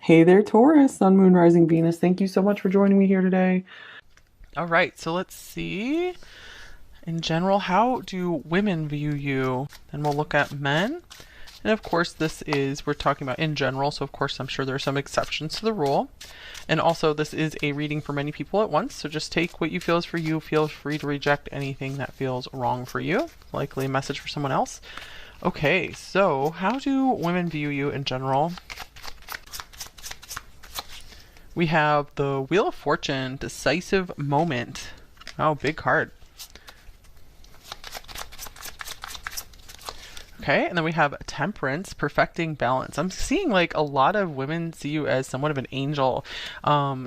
Hey there, Taurus, Sun, Moon, Rising, Venus. Thank you so much for joining me here today. All right, so let's see. In general, how do women view you? Then we'll look at men. And of course, we're talking about in general, so of course, I'm sure there are some exceptions to the rule. And also, this is a reading for many people at once, so just take what you feel is for you. Feel free to reject anything that feels wrong for you, likely a message for someone else. Okay, so how do women view you in general? We have the Wheel of Fortune, decisive moment. Oh, big card. Okay, and then we have Temperance, perfecting balance. I'm seeing like a lot of women see you as somewhat of an angel.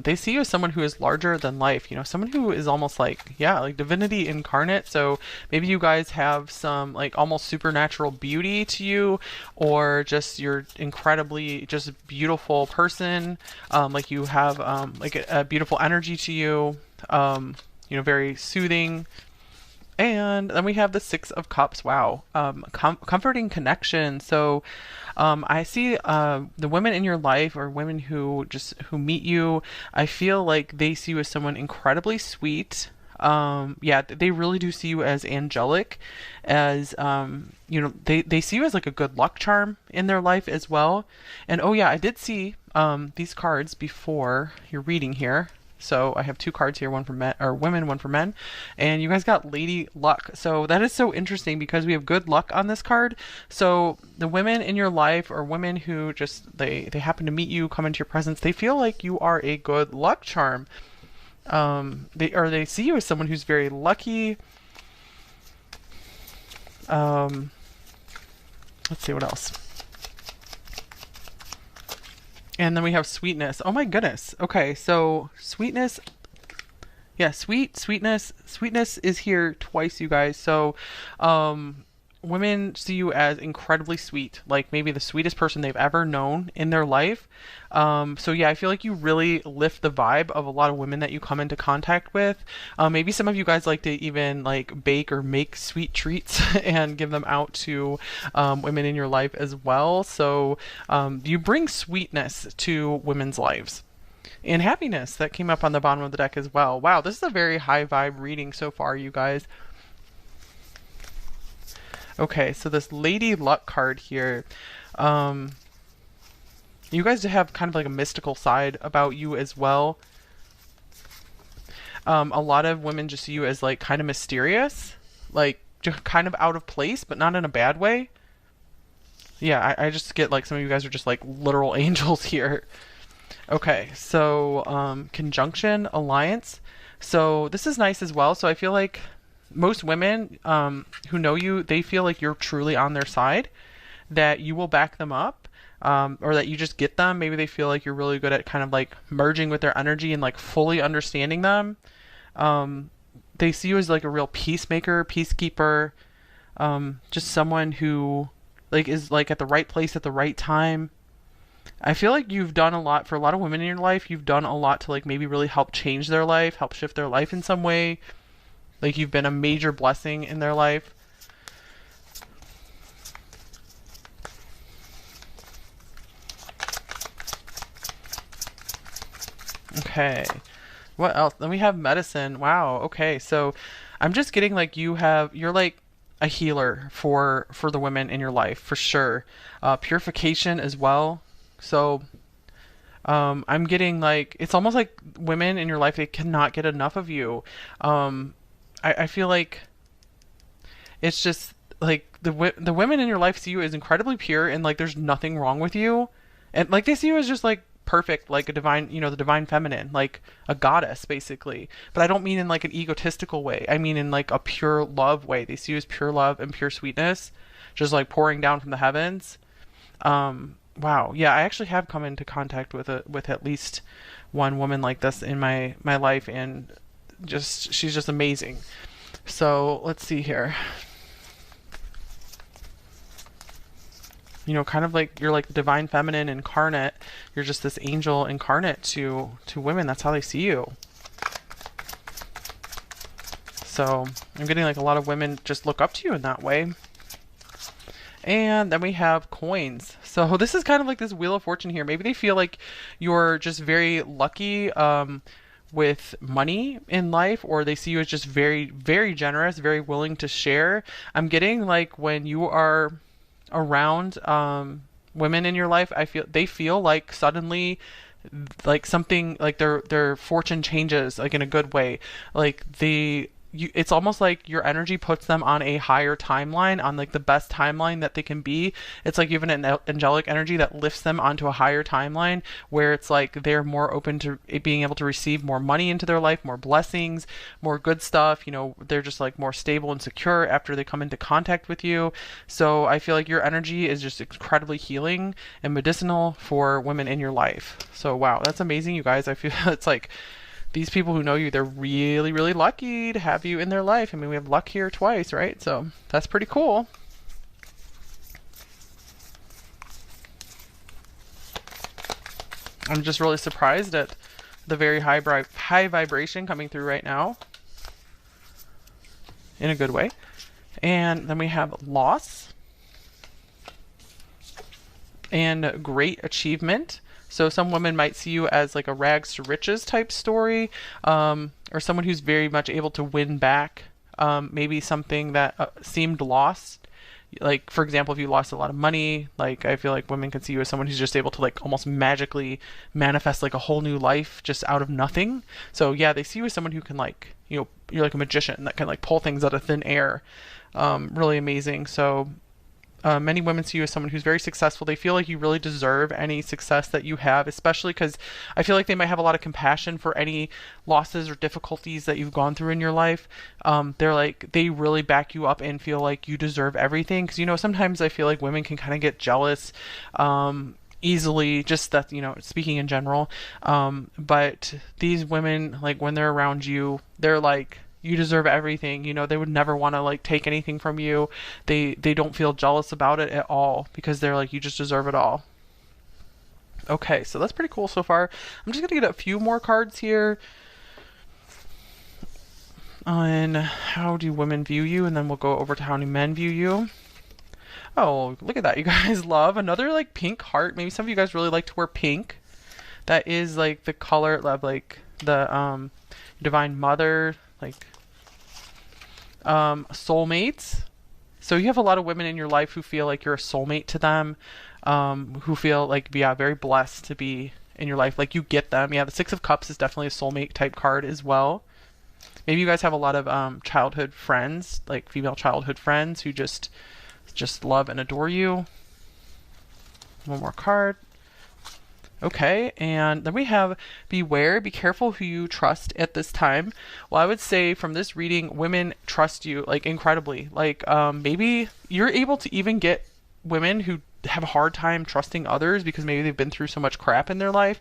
They see you as someone who is larger than life, someone who is almost like, yeah, like divinity incarnate. So maybe you guys have some like almost supernatural beauty to you, or just you're incredibly just beautiful person. Like you have like a beautiful energy to you, very soothing. And then we have the Six of Cups. Wow. Comforting connection. So I see the women in your life or women who meet you, I feel like they see you as someone incredibly sweet. Yeah, they really do see you as angelic, as they see you as like a good luck charm in their life as well. And oh yeah, I did see these cards before your reading here. So I have two cards here, one for men or women, one for men, and you guys got Lady Luck. So that is so interesting because we have good luck on this card. So the women in your life or women who just they happen to meet you, come into your presence, they feel like you are a good luck charm. They see you as someone who's very lucky. Um, let's see what else. And then we have sweetness. Oh my goodness. Okay, so sweetness. Yeah, sweetness. Sweetness is here twice, you guys. So, women see you as incredibly sweet, like maybe the sweetest person they've ever known in their life. So yeah, I feel like you really lift the vibe of a lot of women that you come into contact with. Maybe some of you guys like to even like bake or make sweet treats and give them out to women in your life as well. So you bring sweetness to women's lives. And happiness that came up on the bottom of the deck as well. Wow, this is a very high vibe reading so far, you guys. Okay, so this Lady Luck card here. Um, you guys have kind of like a mystical side about you as well. A lot of women just see you as like kind of mysterious, like just kind of out of place, but not in a bad way. Yeah, I just get like some of you guys are just like literal angels here. Okay, so conjunction alliance. So this is nice as well. So I feel like most women who know you, they feel like you're truly on their side, that you will back them up, or that you just get them. Maybe they feel like you're really good at kind of like merging with their energy and like fully understanding them. Um, they see you as like a real peacemaker, peacekeeper, just someone who like is like at the right place at the right time. I feel like you've done a lot for a lot of women in your life. You've done a lot to like maybe really help change their life, help shift their life in some way. Like you've been a major blessing in their life. Okay. What else? Then we have medicine. Wow. Okay. So I'm just getting like you're like a healer for the women in your life for sure. Purification as well. So I'm getting like it's almost like women in your life they cannot get enough of you. I feel like it's just like the women in your life see you as incredibly pure and like there's nothing wrong with you, and like they see you as just like perfect, like a divine, the divine feminine, like a goddess basically. But I don't mean in like an egotistical way. I mean in like a pure love way. They see you as pure love and pure sweetness, just like pouring down from the heavens. Wow. Yeah, I actually have come into contact with at least one woman like this in my life, and just she's just amazing. So let's see here. Kind of like you're like the divine feminine incarnate. You're just this angel incarnate to women. That's how they see you. So I'm getting like a lot of women just look up to you in that way. And then we have coins. So this is kind of like this Wheel of Fortune here. Maybe they feel like you're just very lucky with money in life, or they see you as just very, very generous, very willing to share. I'm getting like when you are around women in your life, I feel they feel like suddenly like something like their fortune changes like in a good way. Like it's almost like your energy puts them on a higher timeline, on like the best timeline that they can be. It's like you have an angelic energy that lifts them onto a higher timeline where it's like they're more open to it being able to receive more money into their life, more blessings, more good stuff. You know, they're just like more stable and secure after they come into contact with you. So I feel like your energy is just incredibly healing and medicinal for women in your life. So wow, that's amazing, you guys. I feel it's like these people who know you, they're really, really lucky to have you in their life. I mean, we have luck here twice, right? So that's pretty cool. I'm just really surprised at the very high vibration coming through right now in a good way. And then we have loss and great achievement. So some women might see you as like a rags to riches type story, or someone who's very much able to win back maybe something that seemed lost. Like, for example, if you lost a lot of money, like I feel like women can see you as someone who's just able to like almost magically manifest like a whole new life just out of nothing. So yeah, they see you as someone who can like, you know, you're like a magician that can like pull things out of thin air. Really amazing. So many women see you as someone who's very successful. They feel like you really deserve any success that you have, especially because I feel like they might have a lot of compassion for any losses or difficulties that you've gone through in your life. They're like, they really back you up and feel like you deserve everything. Because, you know, sometimes I feel like women can kind of get jealous. Easily, just that, you know, speaking in general, but these women, like when they're around you, they're like, you deserve everything. You know, they would never want to like take anything from you. They don't feel jealous about it at all because they're like, you just deserve it all. Okay, so that's pretty cool so far. I'm just gonna get a few more cards here on how do women view you, and then we'll go over to how do men view you. Oh, look at that, you guys. Love another like pink heart. Maybe some of you guys really like to wear pink. That is like the color of like the Divine Mother, like soulmates. So you have a lot of women in your life who feel like you're a soulmate to them, who feel like, yeah, very blessed to be in your life. Like you get them. Yeah, the Six of Cups is definitely a soulmate type card as well. Maybe you guys have a lot of childhood friends, like female childhood friends who just love and adore you. One more card. Okay, and then we have beware, be careful who you trust at this time. Well, I would say from this reading, women trust you like incredibly. Like maybe you're able to even get women who have a hard time trusting others because maybe they've been through so much crap in their life.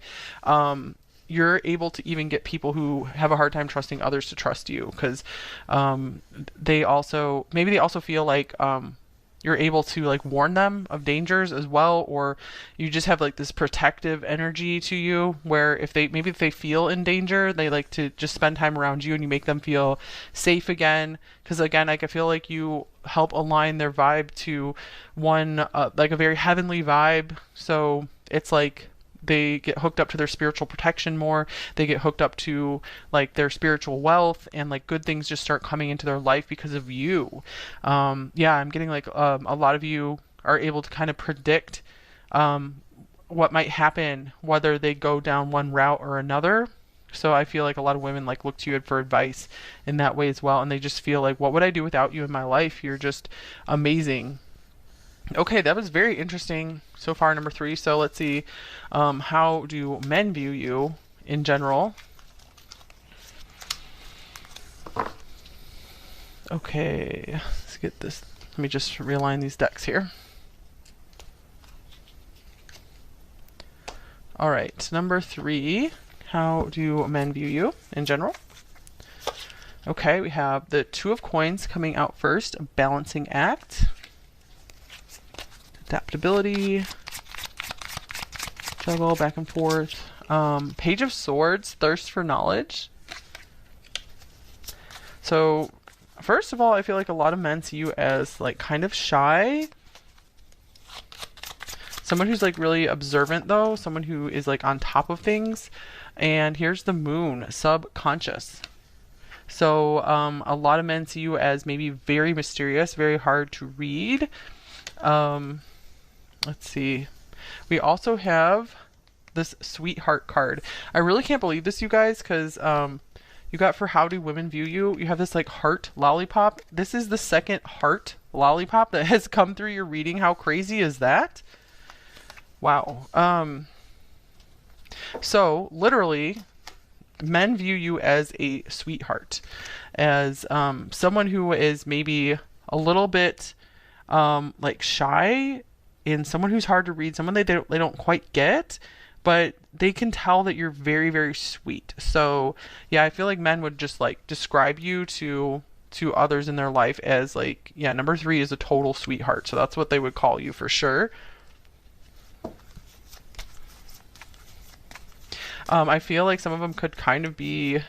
You're able to even get people who have a hard time trusting others to trust you because they also feel like you're able to like warn them of dangers as well, or you just have like this protective energy to you where if they feel in danger, they like to just spend time around you and you make them feel safe again. Because again, like I feel like you help align their vibe to one like a very heavenly vibe. So it's like they get hooked up to their spiritual protection more. They get hooked up to like their spiritual wealth, and like good things just start coming into their life because of you. Yeah, I'm getting like a lot of you are able to kind of predict what might happen, whether they go down one route or another. So I feel like a lot of women like look to you for advice in that way as well, and they just feel like, what would I do without you in my life? You're just amazing. Okay, that was very interesting so far, number 3. So let's see, how do men view you in general? Okay, let's get this. Let me just realign these decks here. All right, number 3, how do men view you in general? Okay, we have the Two of Coins coming out first, a balancing act. Adaptability, juggle back and forth. Page of Swords, thirst for knowledge. So first of all, I feel like a lot of men see you as like kind of shy. Someone who's like really observant though, someone who is like on top of things. And here's the moon, subconscious. So a lot of men see you as maybe very mysterious, very hard to read. Um, let's see. We also have this sweetheart card. I really can't believe this, you guys, because you got for how do women view you, you have this like heart lollipop. This is the second heart lollipop that has come through your reading. How crazy is that? Wow. So literally, men view you as a sweetheart, as someone who is maybe a little bit like shy, and someone who's hard to read, someone they don't quite get, but they can tell that you're very, very sweet. So yeah, I feel like men would just like describe you to others in their life as like, yeah, number three is a total sweetheart. So that's what they would call you for sure. I feel like some of them could kind of be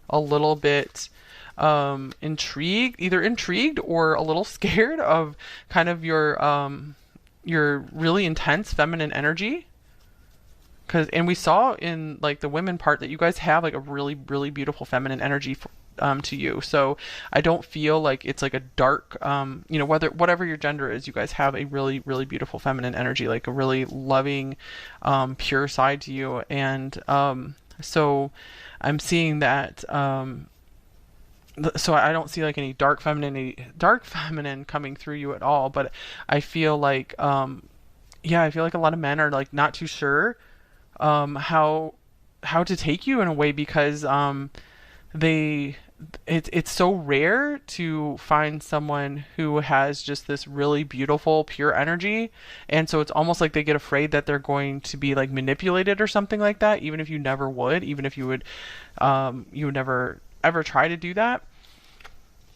a little bit intrigued, either intrigued or a little scared of kind of your really intense feminine energy. And we saw in like the women part that you guys have like a really, really beautiful feminine energy to you. So I don't feel like it's like a dark, whatever your gender is, you guys have a really, really beautiful feminine energy, like a really loving, pure side to you. And so I'm seeing that. So I don't see like any dark feminine coming through you at all. But I feel like, I feel like a lot of men are like not too sure how to take you in a way, because it's so rare to find someone who has just this really beautiful pure energy, and so it's almost like they get afraid that they're going to be like manipulated or something like that, even if you never would, even if you would never ever try to do that.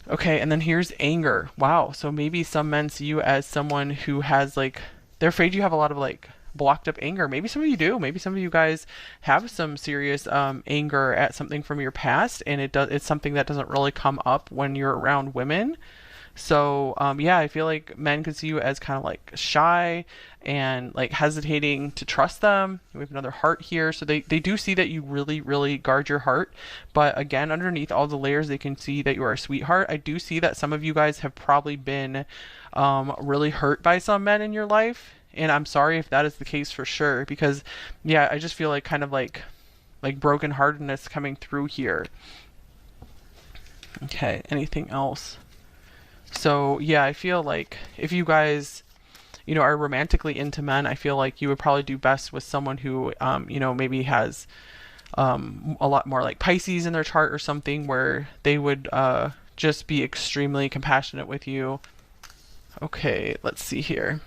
Okay, and then here's anger. Wow, so maybe some men see you as someone who has like, they're afraid you have a lot of like blocked up anger. Maybe some of you do. Maybe some of you guys have some serious anger at something from your past, and it's something that doesn't really come up when you're around women. So I feel like men could see you as kind of like shy and like hesitating to trust them. We have another heart here, so they do see that you really, really guard your heart. But again, underneath all the layers, they can see that you are a sweetheart. I do see that some of you guys have probably been really hurt by some men in your life, and I'm sorry if that is the case for sure, because I just feel like kind of like brokenheartedness coming through here. Okay, anything else? So I feel like if you guys are romantically into men, I feel like you would probably do best with someone who maybe has a lot more like Pisces in their chart or something, where they would just be extremely compassionate with you. Okay, let's see here.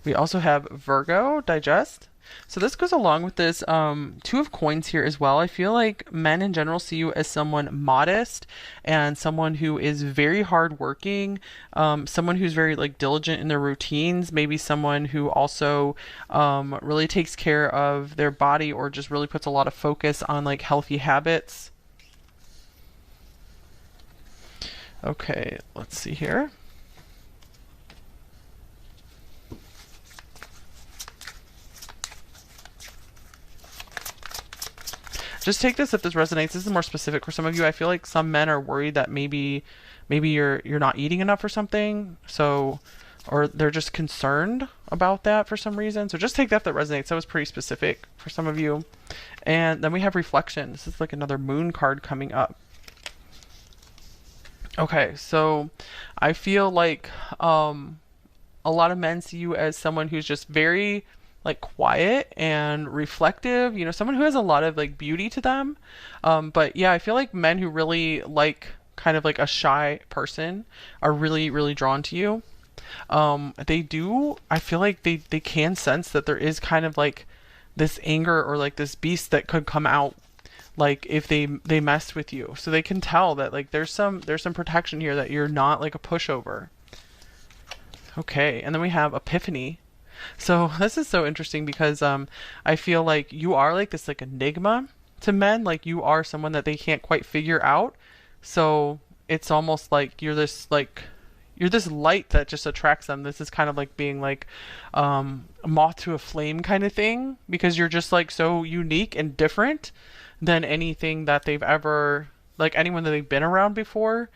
We also have Virgo, digest. So this goes along with this two of coins here as well. I feel like men in general see you as someone modest and someone who is very hardworking, someone who's very like diligent in their routines, maybe someone who also really takes care of their body, or just really puts a lot of focus on like healthy habits. Okay, let's see here. Just take this if this resonates. This is more specific for some of you. I feel like some men are worried that maybe you're not eating enough or something. So, or they're just concerned about that for some reason. So just take that if that resonates. That was pretty specific for some of you. And then we have reflection. This is like another moon card coming up. Okay, so I feel like a lot of men see you as someone who's just very like quiet and reflective, someone who has a lot of like beauty to them. But I feel like men who really like kind of like a shy person are really, really drawn to you. I feel like they can sense that there is kind of like this anger or like this beast that could come out like if they mess with you. So they can tell that like there's some protection here, that you're not like a pushover. Okay, and then we have Epiphany. So this is so interesting because I feel like you are like this like enigma to men, like you are someone that they can't quite figure out. So it's almost like you're this light that just attracts them. This is kind of like being like a moth to a flame kind of thing, because you're just like so unique and different than anything that they've ever, like anyone that they've been around before,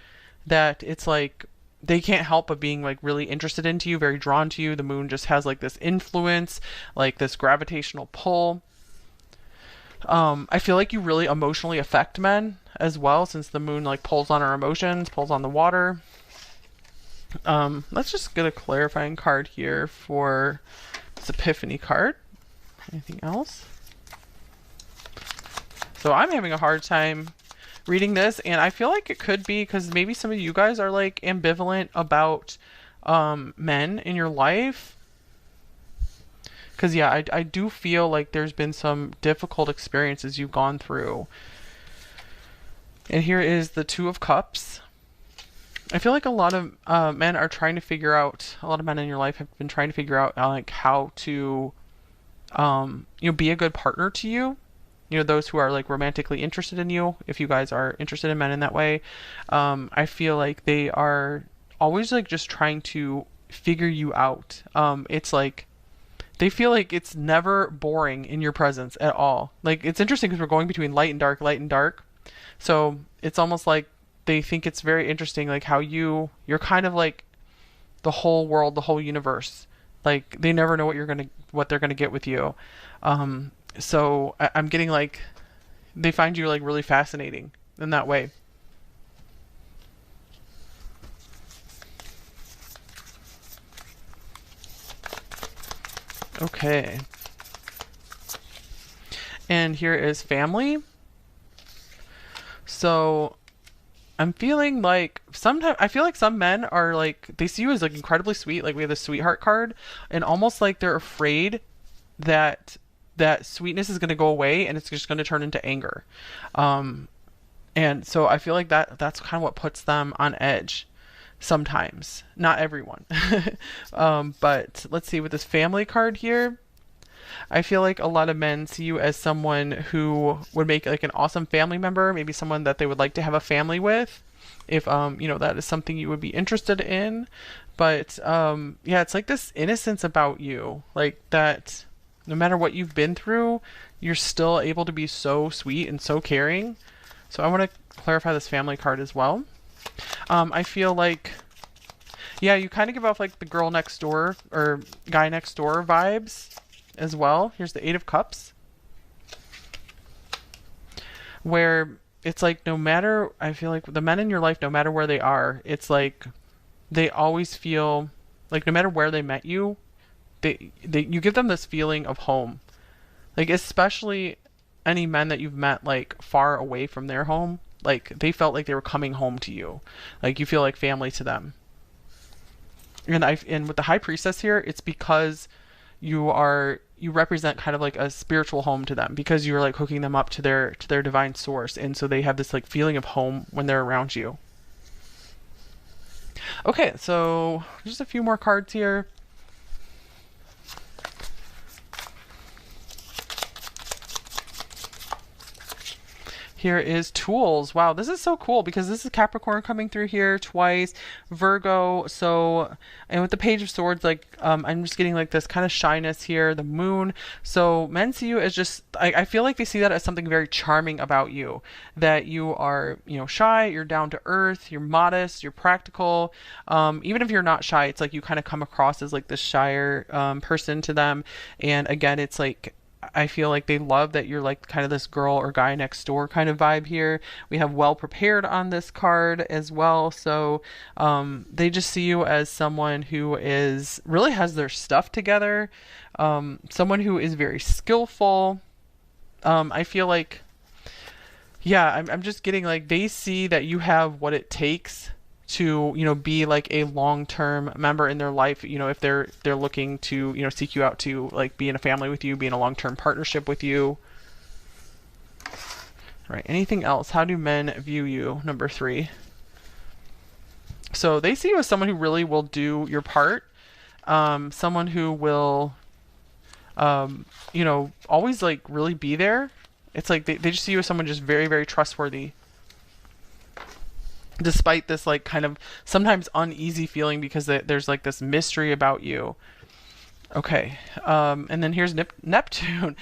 that it's like they can't help but being like really interested into you, very drawn to you. The moon just has like this influence, like this gravitational pull. I feel like you really emotionally affect men as well, since the moon like pulls on our emotions, pulls on the water. Let's just get a clarifying card here for this Epiphany card. Anything else? So I'm having a hard time reading this, and I feel like it could be because maybe some of you guys are like ambivalent about men in your life. Because yeah, I do feel like there's been some difficult experiences you've gone through. And here is the Two of Cups. I feel like a lot of men are trying to figure out, a lot of men in your life have been trying to figure out like how to, be a good partner to you. Those who are like romantically interested in you, if you guys are interested in men in that way. I feel like they are always like just trying to figure you out. It's like, they feel like it's never boring in your presence at all. Like, it's interesting because we're going between light and dark, light and dark. So it's almost like they think it's very interesting, like how you're kind of like the whole world, the whole universe. Like they never know what they're gonna get with you. So I'm getting like they find you like really fascinating in that way. Okay. And here is family. So I'm feeling like sometimes I feel like some men are like they see you as like incredibly sweet. Like we have the sweetheart card, and almost like they're afraid that that sweetness is going to go away and it's just going to turn into anger. And so I feel like that's kind of what puts them on edge sometimes. Not everyone. But let's see with this family card here. I feel like a lot of men see you as someone who would make like an awesome family member, maybe someone that they would like to have a family with, if that is something you would be interested in. But yeah, it's like this innocence about you, like that no matter what you've been through, you're still able to be so sweet and so caring. So I want to clarify this family card as well. I feel like, yeah, you kind of give off like the girl next door or guy next door vibes as well. Here's the Eight of Cups, where it's like I feel like the men in your life, no matter where they are, it's like they always feel like no matter where they met you, you give them this feeling of home. Like especially any men that you've met like far away from their home, like they felt like they were coming home to you. Like you feel like family to them. And with the High Priestess here, it's because you represent kind of like a spiritual home to them, because you're like hooking them up to their divine source, and so they have this like feeling of home when they're around you. Okay, so just a few more cards here. Here is tools. Wow, this is so cool because this is Capricorn coming through here twice, Virgo. So, and with the Page of Swords, like I'm just getting like this kind of shyness here, the moon. So men see you as just, I feel like they see that as something very charming about you, that you are, shy, you're down to earth, you're modest, you're practical. Even if you're not shy, it's like you kind of come across as like this shyer person to them. And again, it's like, I feel like they love that you're like kind of this girl or guy next door kind of vibe here. We have well prepared on this card as well. So they just see you as someone who is really has their stuff together. Someone who is very skillful. I feel like, yeah, I'm just getting like they see that you have what it takes to be like a long-term member in their life, if they're looking to seek you out to like be in a family with you, be in a long-term partnership with you. All right, anything else? How do men view you? Number 3. So they see you as someone who really will do your part, someone who will always like really be there It's like they just see you as someone just very, very trustworthy, despite this like kind of sometimes uneasy feeling because there's like this mystery about you. Okay, and then here's Neptune.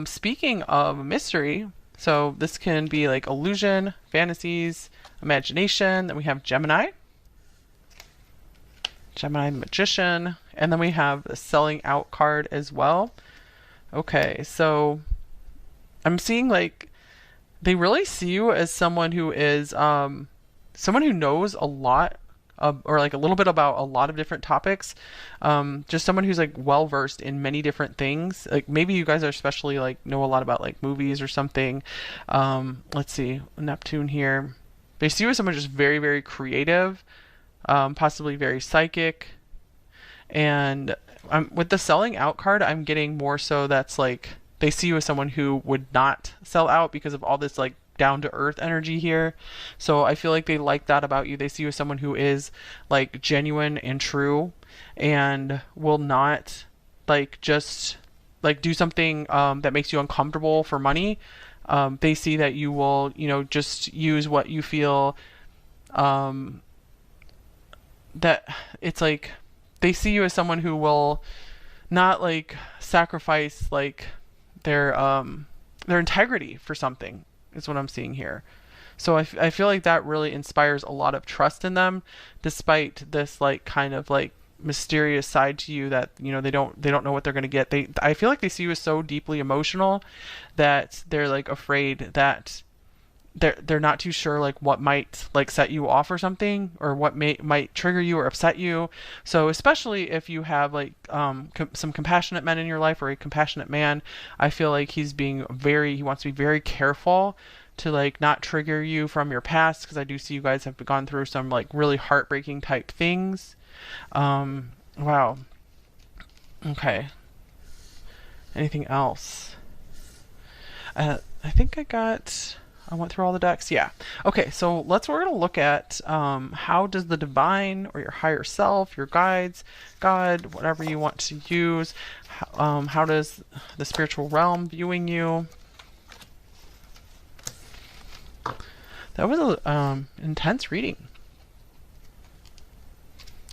Speaking of mystery, so this can be like illusion, fantasies, imagination. Then we have Gemini, Gemini the Magician, and then we have the selling out card as well. Okay, so I'm seeing like they really see you as someone who is someone who knows a lot or like a little bit about a lot of different topics. Just someone who's like well versed in many different things. Like maybe you guys are especially like know a lot about like movies or something. Let's see, Neptune here. They see you as someone just very, very creative, possibly very psychic. And with the selling out card, I'm getting more so that's like they see you as someone who would not sell out because of all this like down to earth energy here. So I feel like they like that about you. They see you as someone who is like genuine and true and will not like just like do something that makes you uncomfortable for money. They see that you will, you know, just use what you feel that it's like they see you as someone who will not like sacrifice like their integrity for something is what I'm seeing here. So I feel like that really inspires a lot of trust in them, despite this like kind of like mysterious side to you that you know they don't know what they're gonna get. I feel like they see you as so deeply emotional that they're like afraid that they're not too sure like what might like set you off or something or what might trigger you or upset you. So especially if you have like some compassionate men in your life or a compassionate man, I feel like he wants to be very careful to like not trigger you from your past, because I do see you guys have gone through some like really heartbreaking type things. Wow. Okay. Anything else? I think I went through all the decks. Yeah. Okay, so we're gonna look at how does the divine or your higher self, your guides, God, whatever you want to use, how does the spiritual realm viewing you? That was a intense reading.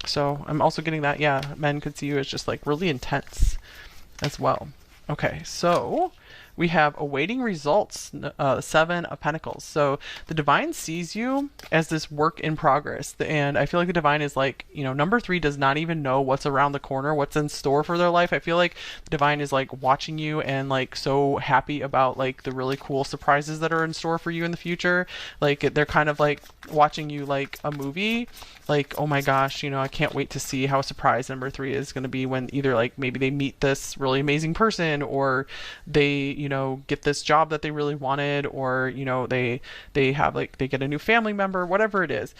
So I'm also getting that, yeah, men could see you as just like really intense as well. Okay, so we have awaiting results, 7 of Pentacles. So the divine sees you as this work in progress. And I feel like the divine is like, you know, number 3 does not even know what's around the corner, what's in store for their life. I feel like the divine is like watching you and like so happy about like the really cool surprises that are in store for you in the future. Like they're kind of like watching you like a movie. Like, oh my gosh, you know, I can't wait to see how surprised number 3 is going to be when either like maybe they meet this really amazing person or they, you know, get this job that they really wanted, or, you know, they have like they get a new family member, whatever it is.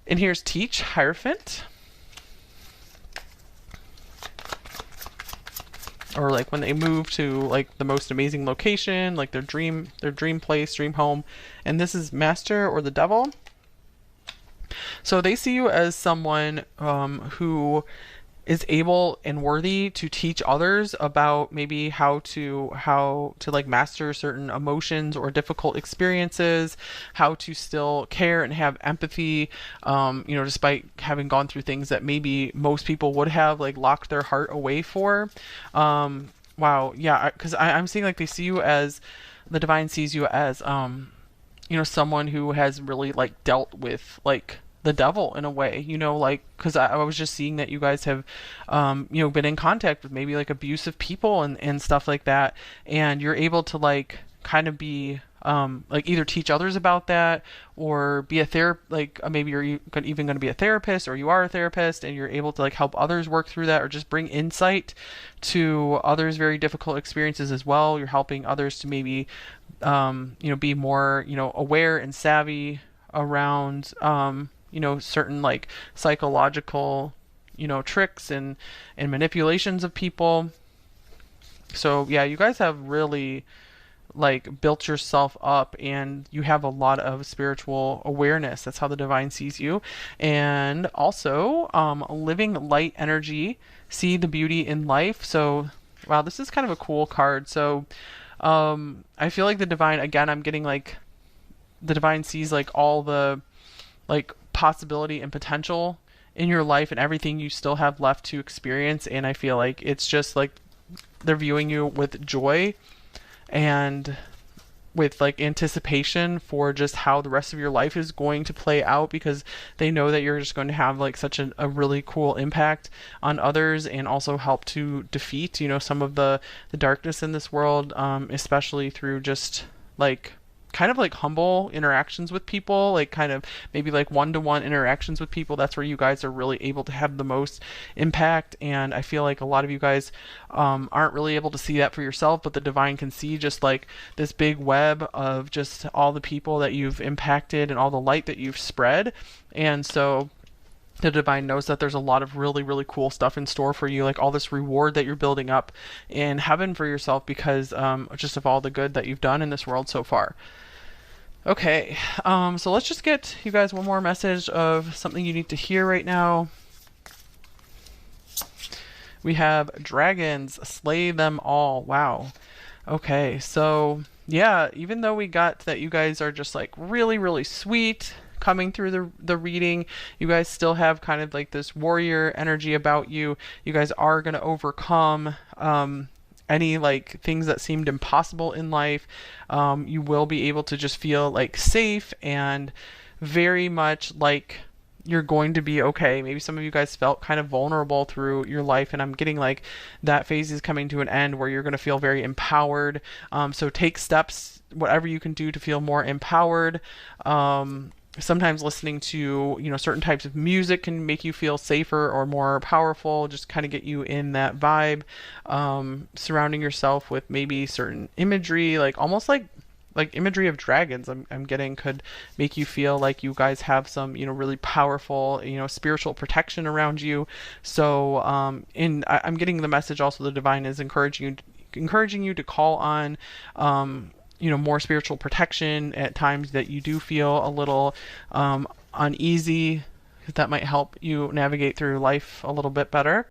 And here's Teach, Hierophant. Or like when they move to like the most amazing location, like their dream place, dream home. And this is Master or the Devil. So they see you as someone who is able and worthy to teach others about maybe how to like master certain emotions or difficult experiences, how to still care and have empathy, you know, despite having gone through things that maybe most people would have like locked their heart away for. Wow, yeah, because I'm seeing like they see you as the divine sees you as you know, someone who has really like dealt with like the devil in a way, you know, like because I was just seeing that you guys have you know, been in contact with maybe like abusive people and stuff like that, and you're able to like kind of be like either teach others about that or be a like maybe you're even going to be a therapist, or you are a therapist and you're able to like help others work through that, or just bring insight to others' very difficult experiences as well. You're helping others to maybe you know, be more, you know, aware and savvy around you know, certain like psychological, you know, tricks and manipulations of people. So yeah, you guys have really like built yourself up, and you have a lot of spiritual awareness. That's how the divine sees you. And also living light energy, see the beauty in life. So wow, this is kind of a cool card. So I feel like the divine, again, I'm getting like the divine sees like all the like possibility and potential in your life and everything you still have left to experience. And I feel like it's just like they're viewing you with joy and with like anticipation for just how the rest of your life is going to play out, because they know that you're just going to have like such a really cool impact on others and also help to defeat, some of the darkness in this world, especially through just like kind of like humble interactions with people, like kind of maybe like one-to-one interactions with people. That's where you guys are really able to have the most impact. And I feel like a lot of you guys aren't really able to see that for yourself, but the divine can see just like this big web of just all the people that you've impacted and all the light that you've spread. And so the divine knows that there's a lot of really, really cool stuff in store for you, like all this reward that you're building up in heaven for yourself because just of all the good that you've done in this world so far. Okay, so let's just get you guys one more message of something you need to hear right now. We have dragons, slay them all. Wow. Okay, so yeah, even though we got that you guys are just like really, really sweet coming through the reading, you guys still have kind of like this warrior energy about you. You guys are going to overcome any like things that seemed impossible in life. You will be able to just feel like safe and very much like you're going to be okay. Maybe some of you guys felt kind of vulnerable through your life, and I'm getting like that phase is coming to an end where you're going to feel very empowered. So take steps, whatever you can do to feel more empowered. Sometimes listening to certain types of music can make you feel safer or more powerful, just kind of get you in that vibe. Surrounding yourself with maybe certain imagery, like almost like imagery of dragons, I'm getting, could make you feel like you guys have some really powerful spiritual protection around you. So I'm getting the message also, the divine is encouraging you to call on more spiritual protection at times that you do feel a little uneasy, because that might help you navigate through life a little bit better.